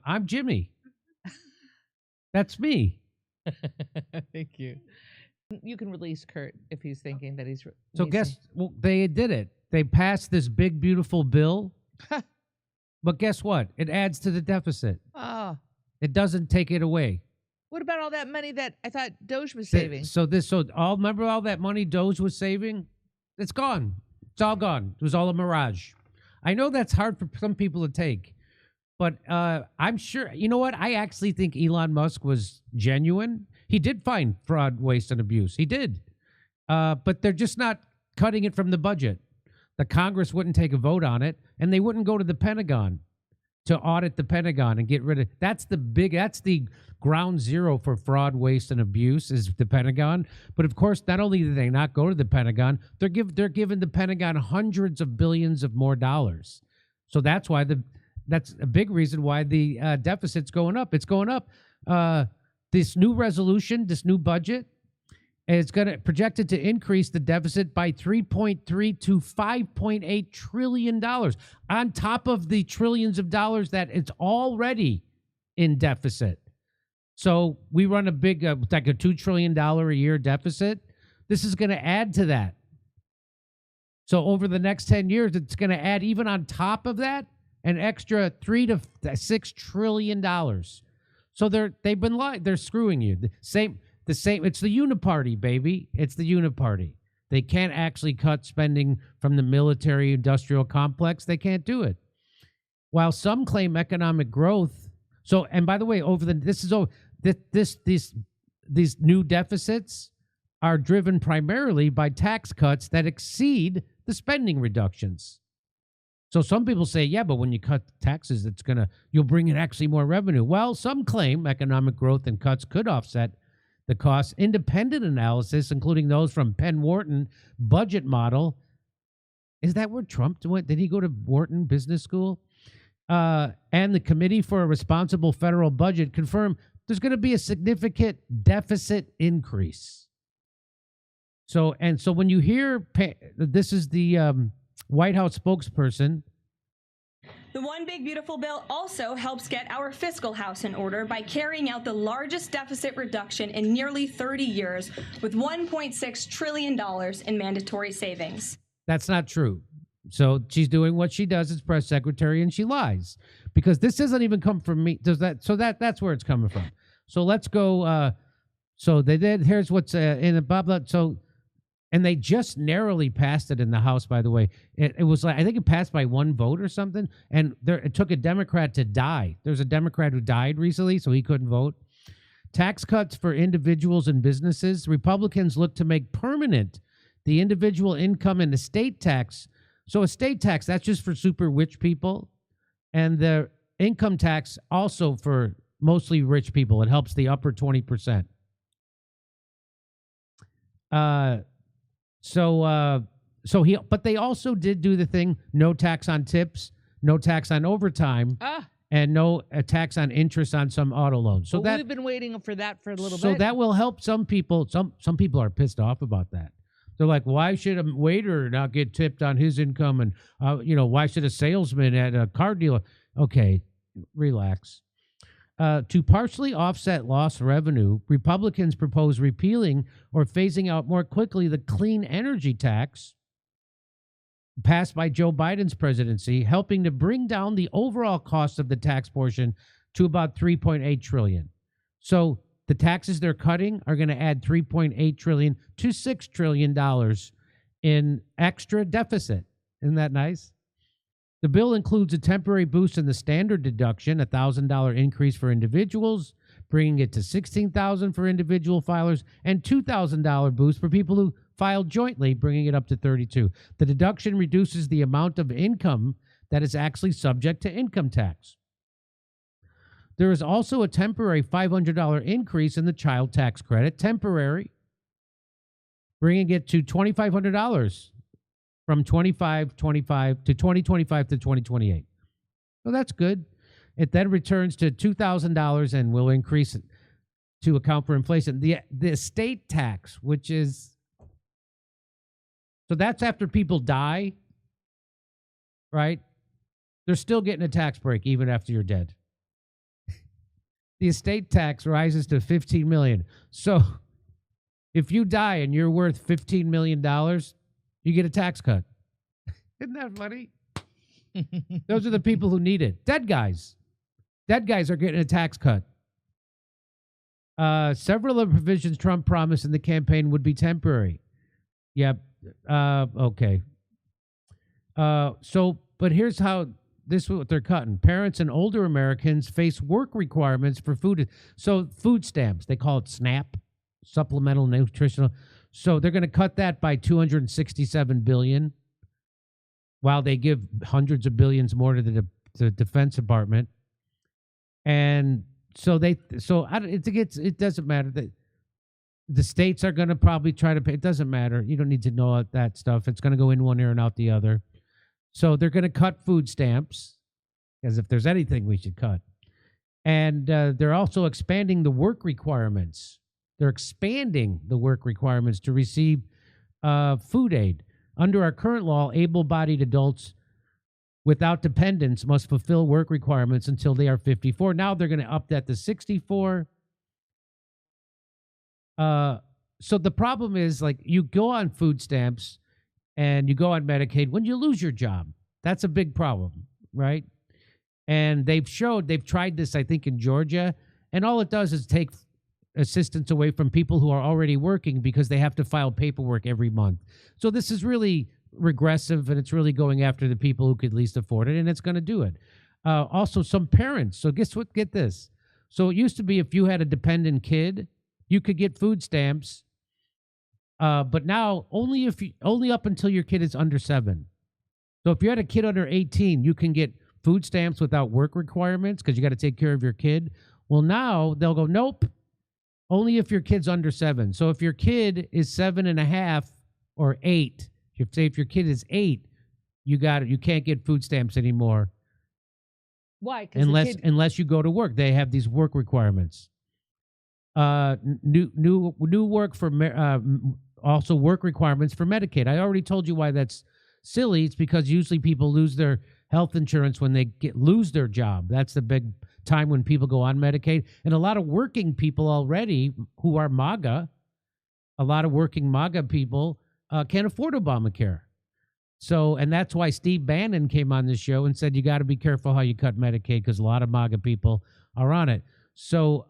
I'm Jimmy. That's me. Thank you. You can release Kurt if he's thinking that he's. So well, they did it. They passed this big, beautiful bill. But guess what? It adds to the deficit. Oh, It doesn't take it away. what about all that money that I thought Doge was saving? Remember all that money Doge was saving? It's gone. It's all gone. It was all a mirage. I know that's hard for some people to take, but I'm sure, you know what? I actually think Elon Musk was genuine. He did find fraud, waste, and abuse. He did. But they're just not cutting it from the budget. The Congress wouldn't take a vote on it, and they wouldn't go to the Pentagon to audit the Pentagon and get rid of. That's the ground zero for fraud, waste, and abuse is the Pentagon. But of course, not only do they not go to the Pentagon, they're giving the Pentagon hundreds of billions of more dollars. So that's why that's a big reason why the deficit's going up. It's going up. This new resolution, this new budget, is going to projected to increase the deficit by 3.3 to 5.8 trillion dollars on top of the trillions of dollars that it's already in deficit. So we run a big, like a $2 trillion a year deficit. This is going to add to that. So over the next 10 years, it's going to add, even on top of that, an extra $3 to $6 trillion. So they've been lying. They're screwing you. The same. It's the uniparty, baby. It's the uniparty. They can't actually cut spending from the military-industrial complex. They can't do it. While some claim economic growth. So, and by the way, these new deficits are driven primarily by tax cuts that exceed the spending reductions. So some people say, yeah, but when you cut taxes, you'll bring in actually more revenue. Well, some claim economic growth and cuts could offset the costs. Independent analysis, including those from Penn Wharton budget model. Is that where Trump went? Did he go to Wharton Business School? And the Committee for a Responsible Federal Budget confirmed there's going to be a significant deficit increase. So when you hear, this is the White House spokesperson. The One Big Beautiful Bill also helps get our fiscal house in order by carrying out the largest deficit reduction in nearly 30 years with $1.6 trillion in mandatory savings. That's not true. So she's doing what she does as press secretary, and she lies, because this doesn't even come from me. That's where it's coming from. So let's go. So they did. Here's what's in the blah blah. So. And they just narrowly passed it in the House, by the way. It was like, I think it passed by one vote or something. And it took a Democrat to die. There's a Democrat who died recently, so he couldn't vote. Tax cuts for individuals and businesses. Republicans look to make permanent the individual income and estate tax. So estate tax, that's just for super rich people. And the income tax also for mostly rich people. It helps the upper 20%. But they also did do the thing: no tax on tips, no tax on overtime, and no tax on interest on some auto loans. So we've been waiting for that for a little bit. So that will help some people. Some people are pissed off about that. They're like, why should a waiter not get tipped on his income? And why should a salesman at a car dealer? Okay, relax. To partially offset lost revenue, Republicans propose repealing or phasing out more quickly the clean energy tax passed by Joe Biden's presidency, helping to bring down the overall cost of the tax portion to about $3.8 trillion. So the taxes they're cutting are going to add $3.8 trillion to $6 trillion in extra deficit. Isn't that nice? The bill includes a temporary boost in the standard deduction, a $1,000 increase for individuals, bringing it to $16,000 for individual filers, and $2,000 boost for people who filed jointly, bringing it up to $32,000. The deduction reduces the amount of income that is actually subject to income tax. There is also a temporary $500 increase in the child tax credit, temporary, bringing it to $2,500. From 2025 to 2028. So that's good. It then returns to $2,000 and will increase it to account for inflation. The estate tax, which is, so that's after people die, right? They're still getting a tax break even after you're dead. the estate tax rises to $15 million. So if you die and you're worth $15 million, you get a tax cut. Isn't that funny? Those are the people who need it. Dead guys. Dead guys are getting a tax cut. Several of the provisions Trump promised in the campaign would be temporary. Yep. Okay. But here's how this is what they're cutting. Parents and older Americans face work requirements for food. So food stamps, they call it SNAP, supplemental nutritional. So they're going to cut that by $267 billion, while they give hundreds of billions more to the Defense Department. And so it doesn't matter. The states are going to probably try to pay. It doesn't matter. You don't need to know that stuff. It's going to go in one ear and out the other. So they're going to cut food stamps, as if there's anything we should cut. And they're also expanding the work requirements. They're expanding the work requirements to receive food aid. Under our current law, able-bodied adults without dependents must fulfill work requirements until they are 54. Now they're going to up that to 64. So the problem is, like, you go on food stamps and you go on Medicaid when you lose your job. That's a big problem, right? And they've tried this, I think, in Georgia, and all it does is take assistance away from people who are already working because they have to file paperwork every month. So this is really regressive, and it's really going after the people who could least afford it, and it's going to do it. Also, some parents. So guess what? Get this. So it used to be if you had a dependent kid, you could get food stamps, but now only up until your kid is under 7. So if you had a kid under 18, you can get food stamps without work requirements because you got to take care of your kid. Well, now they'll go, nope, only if your kid's under 7. So if your kid is 7.5 or 8, if your kid is 8, you can't get food stamps anymore. Why? Unless you go to work. They have these work requirements. New work for also work requirements for Medicaid. I already told you why that's silly. It's because usually people lose their health insurance when they lose their job. That's the big time when people go on Medicaid. And a lot of working people already who are MAGA, a lot of working MAGA people can't afford Obamacare. So, and that's why Steve Bannon came on this show and said you got to be careful how you cut Medicaid because a lot of MAGA people are on it. So,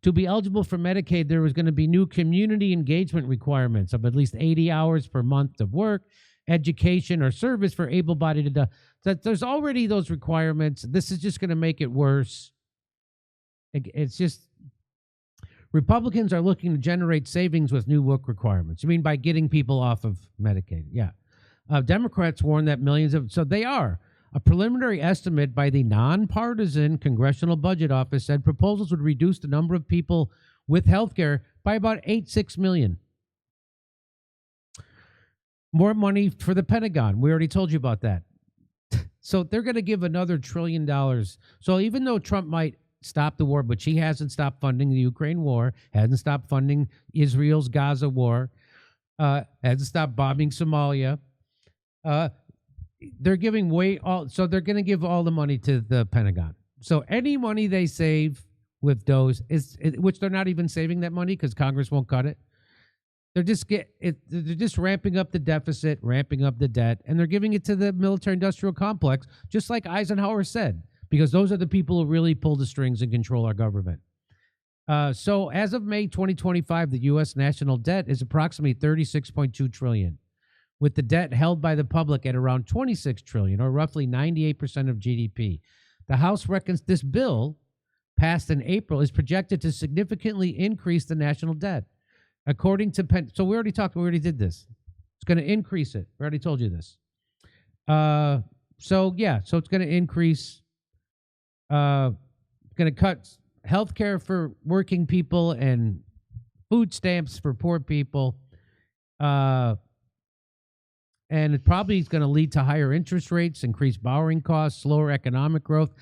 to be eligible for Medicaid, there was going to be new community engagement requirements of at least 80 hours per month of work, education, or service for able-bodied adults. There's already those requirements. This is just going to make it worse. It's just Republicans are looking to generate savings with new work requirements. You mean by getting people off of Medicaid? Yeah. Democrats warn that so they are. A preliminary estimate by the nonpartisan Congressional Budget Office said proposals would reduce the number of people with health care by about 86 million. More money for the Pentagon. We already told you about that. So they're going to give another $1 trillion. So even though Trump might stop the war, but she hasn't stopped funding the Ukraine war, hasn't stopped funding Israel's Gaza war, hasn't stopped bombing Somalia, they're giving so they're going to give all the money to the Pentagon. So any money they save with those which they're not even saving that money because Congress won't cut it. They're just ramping up the deficit, ramping up the debt, and they're giving it to the military-industrial complex, just like Eisenhower said, because those are the people who really pull the strings and control our government. So as of May 2025, the U.S. national debt is approximately $36.2 trillion. With the debt held by the public at around $26 trillion, or roughly 98% of GDP. The House reckons this bill, passed in April, is projected to significantly increase the national debt. According to so we already did this. It's going to increase it. We already told you this. So it's going to increase. Going to cut health care for working people and food stamps for poor people. And it probably is going to lead to higher interest rates, increased borrowing costs, slower economic growth,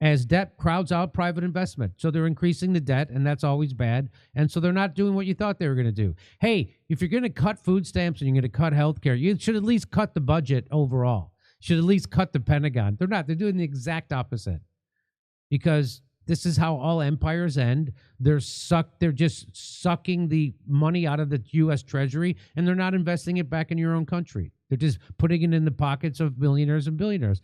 as debt crowds out private investment. So they're increasing the debt, and that's always bad. And so they're not doing what you thought they were going to do. Hey, if you're going to cut food stamps and you're going to cut health care, you should at least cut the budget overall. You should at least cut the Pentagon. They're not. They're doing the exact opposite. Because this is how all empires end. They're just sucking the money out of the U.S. Treasury, and they're not investing it back in your own country. They're just putting it in the pockets of millionaires and billionaires.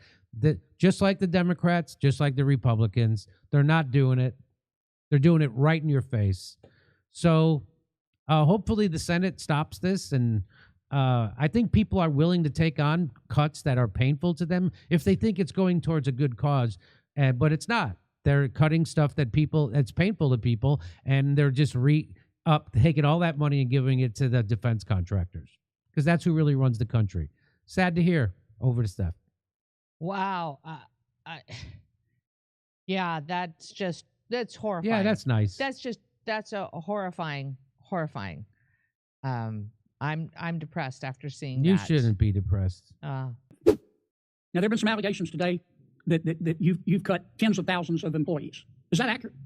Just like the Democrats, just like the Republicans, they're not doing it. They're doing it right in your face. So hopefully the Senate stops this, and I think people are willing to take on cuts that are painful to them if they think it's going towards a good cause, but it's not. They're cutting stuff that's painful to people, and they're just taking all that money and giving it to the defense contractors, because that's who really runs the country. Sad to hear. Over to Steph. Wow. Yeah, that's horrifying. Yeah, that's nice. That's a horrifying. I'm depressed after seeing You that. shouldn't be depressed. Now, there have been some allegations today that you've cut tens of thousands of employees. Is that accurate?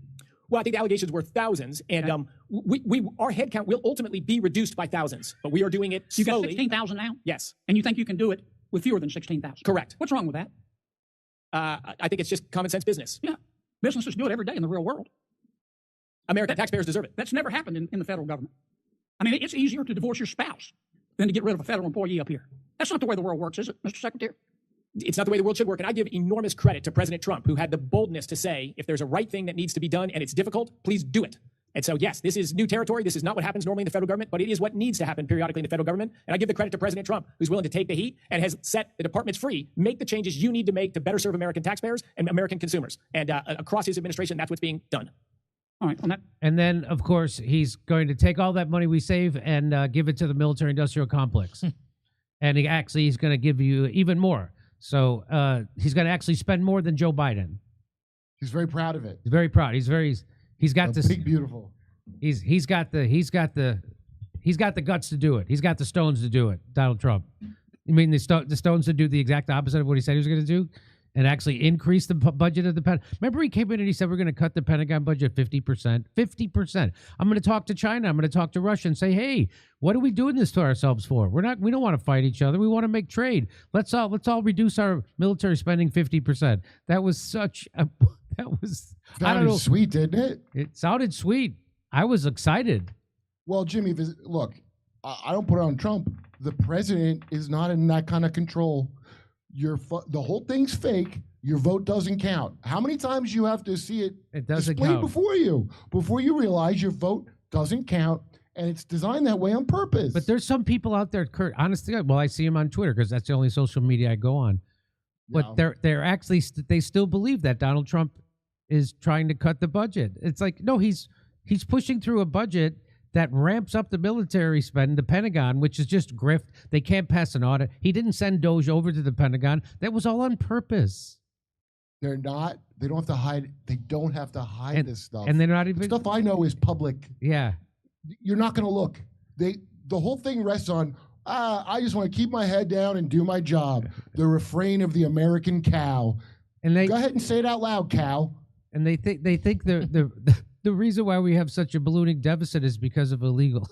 Well, I think the allegations were thousands, and our headcount will ultimately be reduced by thousands, but we are doing it You got slowly. 16,000 now? Yes, And you think you can do it with fewer than 16,000? correct. What's wrong with that? I think it's just common sense business. Yeah. Businesses do it every day in the real world. American taxpayers deserve it. That's never happened in the federal government. I mean, it's easier to divorce your spouse than to get rid of a federal employee up here. That's not the way the world works, is it, Mr. Secretary? It's not the way the world should work, and I give enormous credit to President Trump, who had the boldness to say, if there's a right thing that needs to be done and it's difficult, please do it. And so, yes, this is new territory. This is not what happens normally in the federal government, but it is what needs to happen periodically in the federal government. And I give the credit to President Trump, who's willing to take the heat and has set the departments free, make the changes you need to make to better serve American taxpayers and American consumers. And across his administration, that's what's being done. All right, on that. And then, of course, he's going to take all that money we save and give it to the military-industrial complex. And he's going to give you even more. So he's going to actually spend more than Joe Biden. He's very proud of it. He's very proud. He's got this. Big, beautiful. He's got the guts to do it. He's got the stones to do it. Donald Trump. You mean the stones to do the exact opposite of what he said he was going to do, and actually increase the budget of the Pentagon. Remember, he came in and he said we're going to cut the Pentagon budget 50%. 50%. I'm going to talk to China. I'm going to talk to Russia and say, hey, what are we doing this to ourselves for? We don't want to fight each other. We want to make trade. Let's all reduce our military spending 50%. That was I don't Sounded know. sweet, didn't it? It sounded sweet. I was excited. Well, Jimmy, look, I don't put it on Trump. The president is not in that kind of control. The whole thing's fake. Your vote doesn't count. How many times you have to see it doesn't displayed count. before you realize your vote doesn't count, and it's designed that way on purpose. But there's some people out there, Kurt, honestly, well, I see them on Twitter because that's the only social media I go on. But Yeah. they're actually they still believe that Donald Trump is trying to cut the budget. It's like, no, he's pushing through a budget that ramps up the military spend, the Pentagon, which is just grift. They can't pass an audit. He didn't send Doge over to the Pentagon. That was all on purpose. They don't have to hide. They don't have to hide this stuff. And they're not The even. stuff I know is public. Yeah. You're not going to look. The whole thing rests on, I just want to keep my head down and do my job. The refrain of the American cow. And they Go ahead and say it out loud, cow. and they think the reason why we have such a ballooning deficit is because of illegal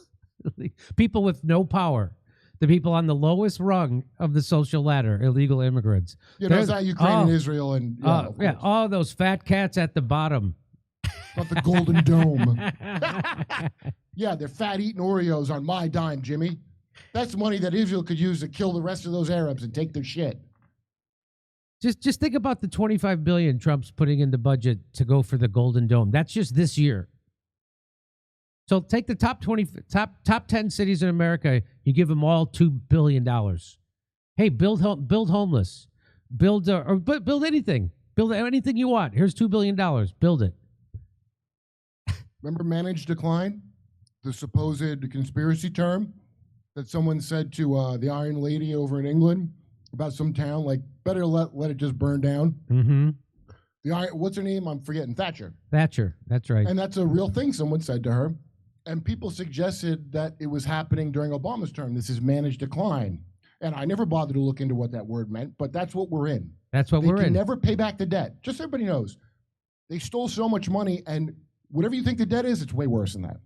people with no power. The people on the lowest rung of the social ladder, illegal immigrants. You know, it's not Ukraine and Israel and of course. all those fat cats at the bottom. Not the Golden Dome. Yeah, they're fat eating Oreos on my dime, Jimmy. That's money that Israel could use to kill the rest of those Arabs and take their shit. Just think about the $25 billion Trump's putting in the budget to go for the Golden Dome. That's just this year. So take the top 10 cities in America. You give them all $2 billion. Hey, build homeless, build anything, build anything you want. Here's $2 billion. Build it. Remember managed decline? The supposed conspiracy term that someone said to the Iron Lady over in England about some town, like, better let it just burn down. Mm-hmm. What's her name? I'm forgetting. Thatcher. That's right. And that's a real thing someone said to her. And people suggested that it was happening during Obama's term. This is managed decline. And I never bothered to look into what that word meant, but that's what we're in. That's what They we're can in. never pay back the debt. Just so everybody knows. They stole so much money, and whatever you think the debt is, it's way worse than that.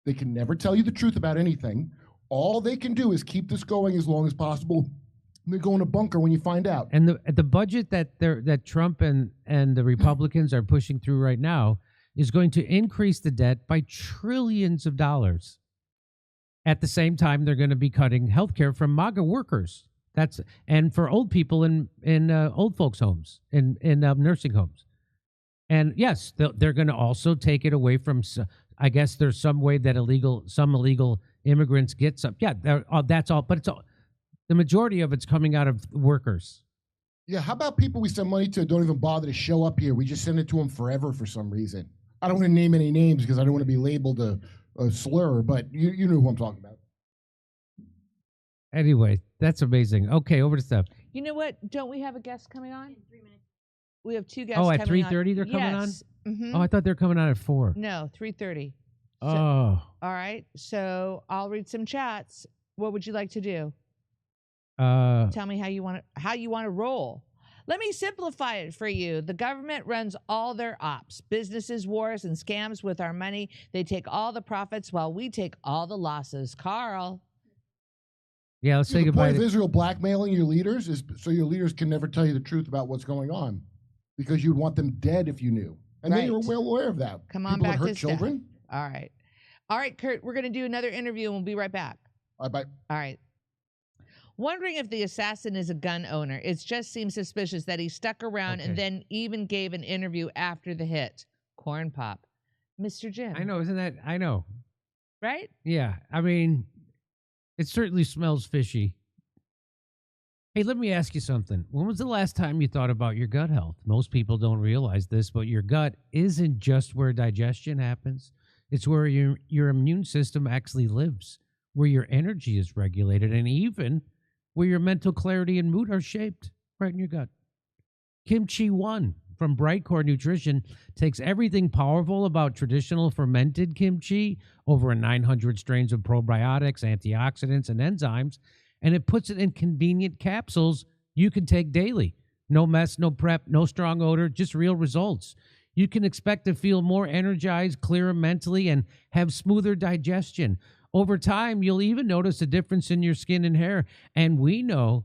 They can never tell you the truth about anything. All they can do is keep this going as long as possible They go in a bunker when you find out. And the budget that Trump and the Republicans are pushing through right now is going to increase the debt by trillions of dollars. At the same time, they're going to be cutting health care from MAGA workers. And for old people in old folks' homes, in nursing homes. And yes, they're going to also take it away from. I guess there's some way that some illegal immigrants get some. Yeah, that's all. But it's all. The majority of it's coming out of workers. Yeah, how about people we send money to don't even bother to show up here? We just send it to them forever for some reason. I don't want to name any names because I don't want to be labeled a slur, but you know who I'm talking about. Anyway, that's amazing. Okay, over to Steph. You know what? Don't we have a guest coming on? In 3 minutes. We have 2 guests. Oh, at coming 3:30 they're coming on. Yes. Mm-hmm. Oh, I thought they were coming on at 4. No, 3:30. Oh. All right. So I'll read some chats. What would you like to do? Tell me how you want to roll. Let me simplify it for you. The government runs all their ops, businesses, wars, and scams with our money. They take all the profits while we take all the losses. Carl. Yeah, let's say The goodbye point of to Israel blackmailing your leaders is so your leaders can never tell you the truth about what's going on, because you'd want them dead if you knew, and they were Right. well aware of that. Come on People back that to hurt Steph. children. All right. All right, Kurt, we're going to do another interview and we'll be right back. Bye. All right. Wondering if the assassin is a gun owner. It just seems suspicious that he stuck around and Okay. then even gave an interview after the hit. Corn Pop. Mr. Jim. I know, isn't that? I know. Right? Yeah, I mean, it certainly smells fishy. Hey, let me ask you something. When was the last time you thought about your gut health? Most people don't realize this, but your gut isn't just where digestion happens. It's where your immune system actually lives, where your energy is regulated, and even where your mental clarity and mood are shaped, right in your gut. Kimchi One from Brightcore Nutrition takes everything powerful about traditional fermented kimchi, over 900 strains of probiotics, antioxidants, and enzymes, and it puts it in convenient capsules you can take daily. No mess, no prep, no strong odor, just real results. You can expect to feel more energized, clearer mentally, and have smoother digestion. Over time, you'll even notice a difference in your skin and hair, and we know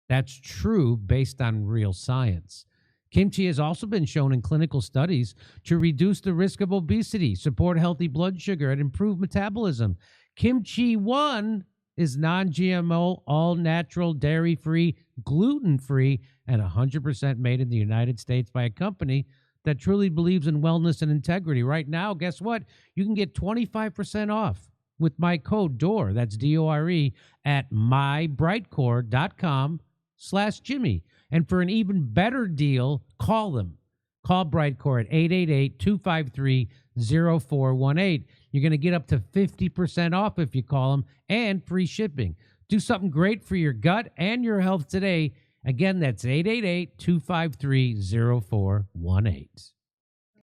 that's true based on real science. Kimchi has also been shown in clinical studies to reduce the risk of obesity, support healthy blood sugar, and improve metabolism. Kimchi One is non-GMO, all-natural, dairy-free, gluten-free, and 100% made in the United States by a company that truly believes in wellness and integrity. Right now, guess what? You can get 25% off with my code DORE, that's D-O-R-E, at mybrightcore.com/Jimmy. And for an even better deal, call them. Call Brightcore at 888-253-0418. You're going to get up to 50% off if you call them, and free shipping. Do something great for your gut and your health today. Again, that's 888-253-0418.